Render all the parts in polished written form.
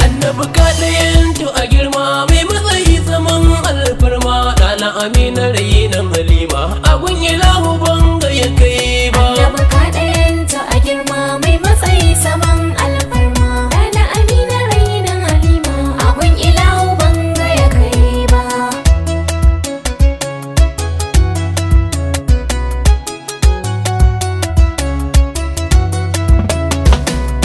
Annabi Kadayantu a girma mai matsayi zaman alfarma, ɗana Amina rayinan Halima abun ilahu banga ya kai ba. Annabi Kadayantu a girma mai matsayi zaman alfarma, ɗana Amina rayinan Halima abun ilahu banga ya kai ba.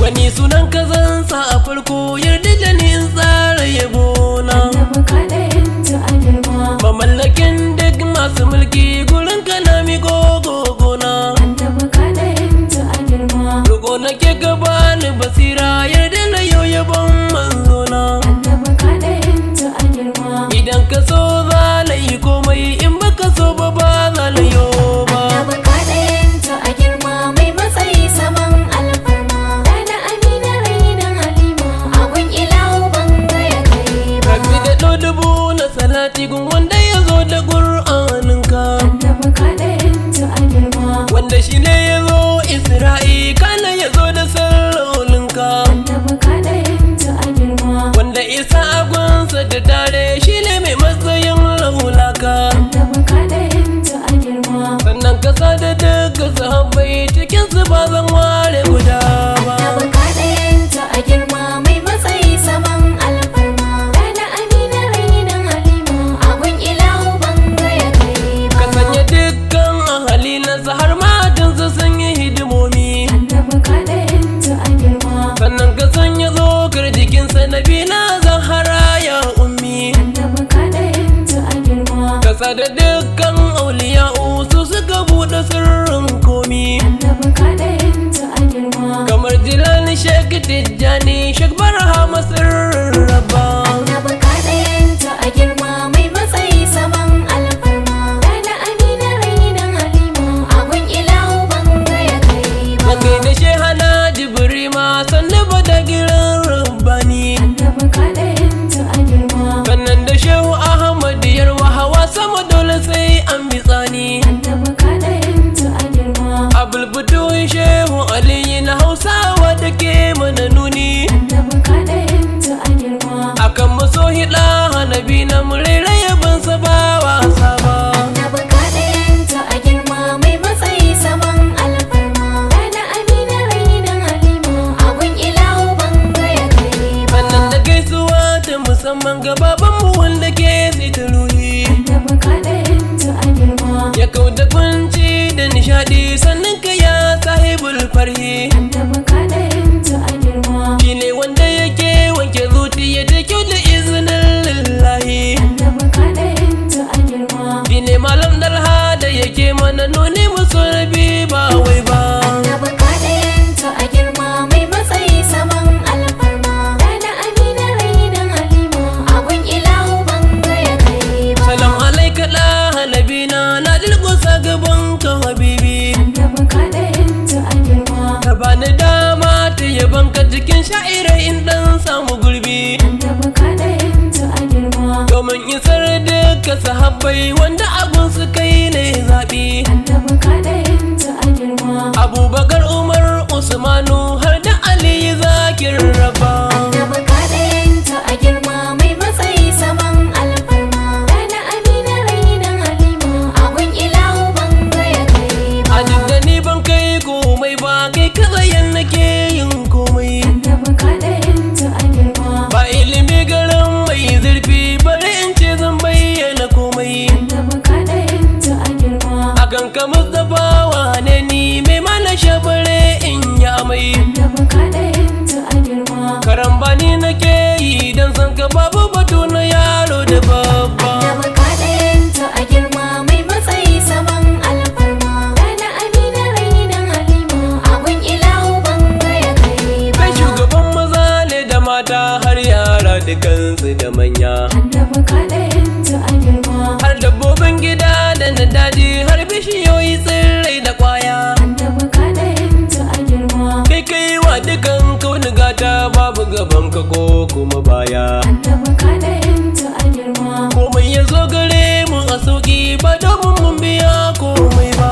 Wani sunan ka zan sa a farko, yarda da ni in tsara yabona. Annabi Kadayantu a girma, Mamallakin duk masu mulki gurin ka na miƙo gogona. Annabi Kadayantu a girma, Roƙo nake ka bani basira, yarda na yau yabon manzona. Annabi Kadayantu a girma, Idan ka so za na yi komai, in baka so ba ba za na yo ba. Annabi Kadayantu a girma mai matsayi zaman alfarma, ɗana Amina rayinan Halima abun ilahu banga ya kai ba. Rabbi da ɗo dubu na salati gun wanda ya zo da ƙur'aninka, Annabi Kadayantu a girma, wanda shi ne ya zo Isra'i kana ya zo da sallolinka, Annabi Kadayantu a girma, wanda isa agunsa da tare shi ne mai matsayin laulaka. Annabi Kadayantu a girma, Sannan kasa da duka sahabbai cikinsu ba zan ware guda ba. Annabi Kadayantu a girma mai matsayi zaman alfarma, ɗana Amina rayinan Halima abun ilahu banga ya kai ba. Ka sanya dukkan ahali nasa har matansa sun yi hidimomi, Annabi Kadayantu a girma, sannan ka sanya tsokar jikinsa Nabila Zahara ya ummi. Annabi Kadayantu a girma, Kasa da dukkan auliya'u su suka buɗe sirrin komi, Annabi Kadayantu a girma, kamar Jilani Sheikh Tijjani Sheikh Barhama sirrin Rabba. Annabi Kadayantu a girma mai matsayi zaman alfarma, ɗana Amina rayinan Halima abun ilahu banga ya kai ba. Na kai da Shehana Jibrima sannan ba da giran Rabbani, Annabi Kadayantu a girma, sannan da Shehu Ahmad Yarwa hawa sama dole sai an bi tsani. Annabi Kadayantu a girma, Abulbutun Shehu Aliyu na Hausawa da ke mana nuni, Annabi Kadayantu a girma, akan maso hida Annabi na murera yabansa ba wasa ba. Annabi Kadayantu a girma mai matsayi zaman alfarma, ɗana Amina rayinan Halima abun ilahu banga ya kai ba. Sannan da gaisuwa ta musamman ga babanmu wanda ke zita ruhi, Annabi Kadayantu a girma, ya kauda kunci da nishadi sannan ka ya sahibul farhi. Annabi Kadayantu a girma, Shi ne wanda yake wanke zuciya da kyau da izinin lillahi. Annabi Kadayantu a girma, Shi ne malam dalha da yake mana nuni musu rabi ba wai ba. Annabi Kadayantu a girma mai matsayi zaman alfarma, ɗana Amina rayinan Halima abun ilahu banga ya kai ba. Salam alaika da halabina na dilkusa gaban ka habibi, Annabi Kadayantu a girma, ka bani dama ta yaban ka cikin sha'irai in dan samu gurbi, Annabi Kadayantu a girma, domin isar duka sahabbai wanda abun su kai ne zaɓi. Annabi Kadayantu a girma, Abubakar Umar Usmanu har da Ali Zakir Rabba. Annabi Kadayantu a girma mai matsayi zaman alfarma, ɗana Amina rayinan Halima abun ilahu banga ya kai ba. A duk da ni ban kai komai ba, kai katsayen nake yin komai. Annabi Kadayantu a girma, Ba ilimi garin mai zurfi bari in ce zan bayyana komai. Annabi Kadayantu a girma, Akan ka Mustapha wane ni mai mana shabare in ya mai. Annabi Kadayantu a girma, Karambani nake yi don san ka babu batu na yaro da babba. Annabi Kadayantu a girma mai matsayi zaman alfarma, ɗana Amina rayinan Halima abun ilahu banga ya kai ba. Kai shugaban maza ne da mata har yara dukansu da manya, Annabi Kadayantu a girma, har dabbobin gida da na daji har bishiyoyi tsirrai da kwaya. Annabi Kadayantu a girma, Kai kai wa dukan kauni gata babu gaban ka ko kuma baya. Annabi Kadayantu a girma, Komai ya zo gare mu a sauki ba domin mun biya komai ba.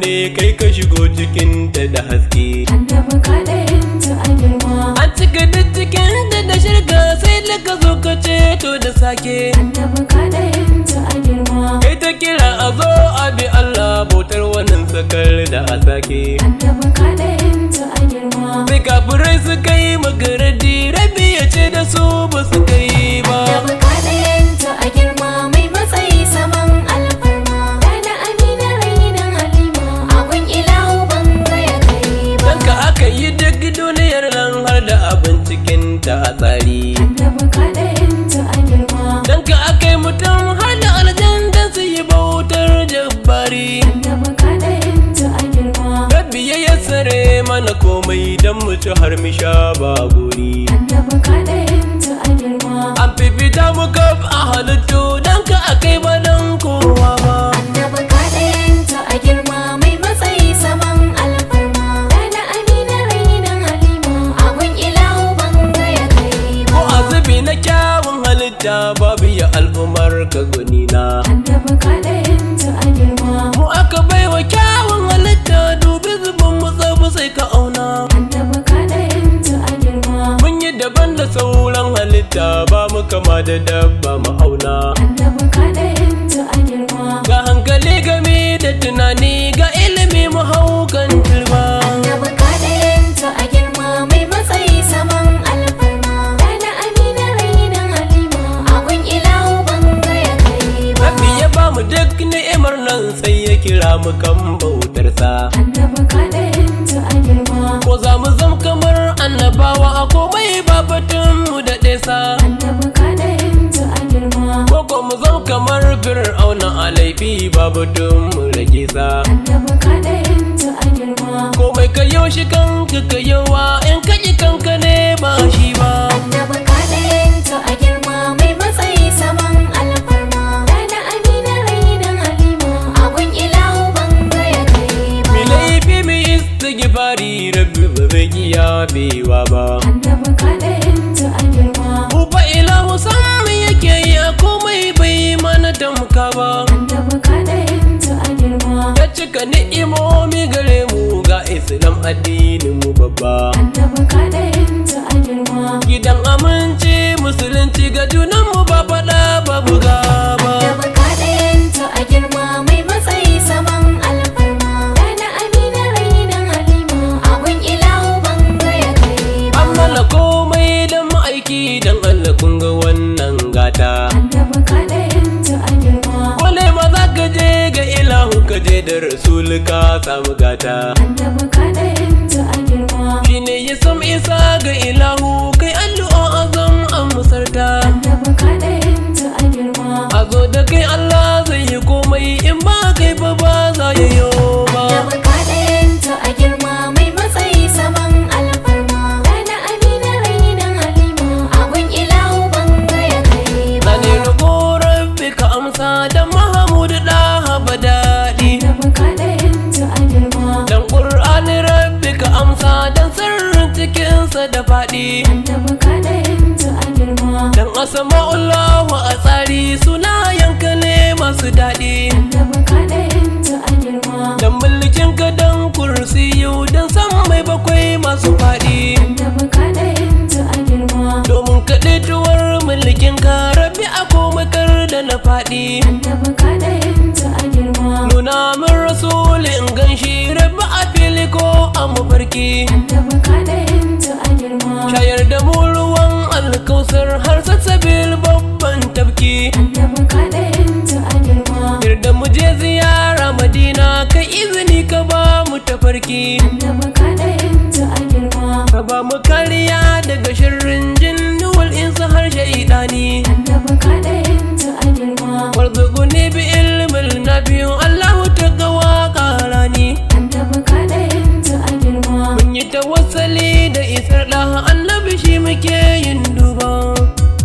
ne kai ka shigo cikinta da haske. Annabi Kadayantu a girma. An cika duk cikinta da shirka sai da ka zo ka ceto da sake. Annabi Kadayantu a girma. Kai ta kira a zo a bi Allah bautar wannan sakar da a sake. Annabi Kadayantu a girma. Sai kafirai suka yi magaradi rabi ya ce da su ba su kai ba. Annabi Kadayantu a girma mai matsayi saman alfarma. Dana Amina rainan Halima abun ilahu ban ga ya kai ba. Danka aka yi duk duniyar nan har da abin cikinta a tsari. Annabi Kadayantu a girma. Danka aka yi mutum har da aljan dan su yi bautar jabbari. Annabi Kadayantu a girma. Rabbi ya yassare mana komai dan mu ci har mu sha ba gori. Annabi Kadayantu a girma. An fifita mu kaf a halittu danka akai ba dan kowa ba. Annabi Kadayantu a girma mai matsayi saman alfarma. Dana Amina rainan Halima abun ilahu ban ga ya kai Ko ba. azubi na kyawun halitta babu ya al'umar ka gunina. Annabi Kadayantu a girma. Mu aka baiwa kyawun halitta dubi zubin mu tsabu sai ka auna. Annabi Kadayantu a girma. Mun yi daban da sauran halitta ba mu kama da dabba mu auna. Annabi Kadayantu a girma. Ga hankali game da tunani ga ilimi mu hau kan turba. Annabi Kadayantu a girma mai matsayi saman alfarma. Dana Amina rainan Halima abun ilahu ban ga ya kai ba. Rabbi ya ba mu duk ni'imar nan sai ya kira mu kan bautarsa. Annabi Kadayantu a girma. Ko za mu zam kamar annabawa a komai ba batun mu da ɗesa. Annabi Kadayantu a girma. Ko mu zam kamar fir'auna a laifi ba batun mu rage sa. Annabi Kadayantu a girma. Komai ka yau shi kanka ka yawa in ka ƙi kanka ne ba shi ba. Annabi Kadayantu a girma mai matsayi saman alfarma. Dana Amina rainan Halima abun ilahu ban ga ya kai ba. Mi laifi mi istighfari rabbi ba zai iya bewa ba. Annabi Kadayantu a girma. Mu fa ilahu san me yake yi a komai bai mana tamka ba. Annabi Kadayantu a girma. Ya cika ni'imomi gare mu ga Islam addinin mu babba. Annabi Kadayantu a girma. Gidan aminci musulunci ga junan mu ba faɗa babu gaba. Annabi Kadayantu a girma mai matsayi saman alfarma. Dana Amina rainan Halima abun ilahu ban ga ya kai ba. Amma na komai dan ma'aiki dan Allah kun ga wannan gata. Annabi Kadayantu a girma. Wale ma za ka je ga ilahu ka je da rasul ka samu gata. Annabi Kadayantu a girma. Shi ne ya sam isa ga ilahu kai allu'a azam an musarta. Annabi Kadayantu a girma. A zo da kai Allah zai yi komai in ba kai ba za ya yi ba. Annabi Kadayantu a girma mai matsayi saman alfarma. Dana Amina rainan Halima abun ilahu ban ga ya kai ba. Zane rago rabbi ka amsa dan Mahamudu ɗaha ba daɗi. Annabi Kadayantu a girma. Dan Ƙur'ani rabbi ka amsa dan sirrin cikinsa da faɗi. Annabi Kadayantu a girma. Dan asama'ullahu a tsari sunayenka ne masu daɗi. Annabi Kadayantu a girma. Dan mulkinka dan kursiyu dan san mai bakwai masu faɗi. Annabi Kadayantu a girma. Domin kaɗaituwar mulkinka rabbi a komakar da na faɗi. Annabi Kadayantu a girma. Nuna min rasuli in ganshi rabbi a fili ko a mafarki. Annabi Kadayantu a girma. Shayar da mu ruwan alkausar har sassabil babban tafki. Annabi Kadayantu a girma. Yarda mu je ziyara Madina kai izini ka ba mu tafarki. Annabi Kadayantu a girma. Ka ba mu kariya daga shirin jinni wal insa har shaidani. Annabi Kadayantu a girma. Warzuquni bi ilmin nafi'u Allahu taqwa qarani. Annabi Kadayantu a girma. Mun yi tawassali da isar da annabi shi muke yin duba.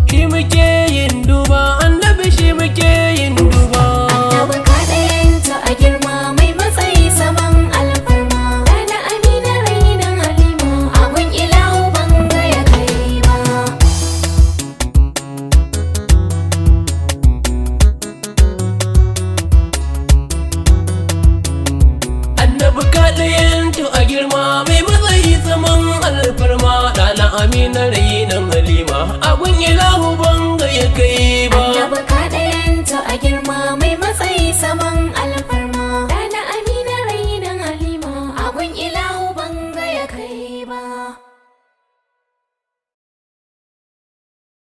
Shi muke yin duba annabi shi muke yin duba. Annabi Kadayantu a girma mai matsayi saman alfarma. Dana Amina rainan Halima abun ilahu ban ga amina rayi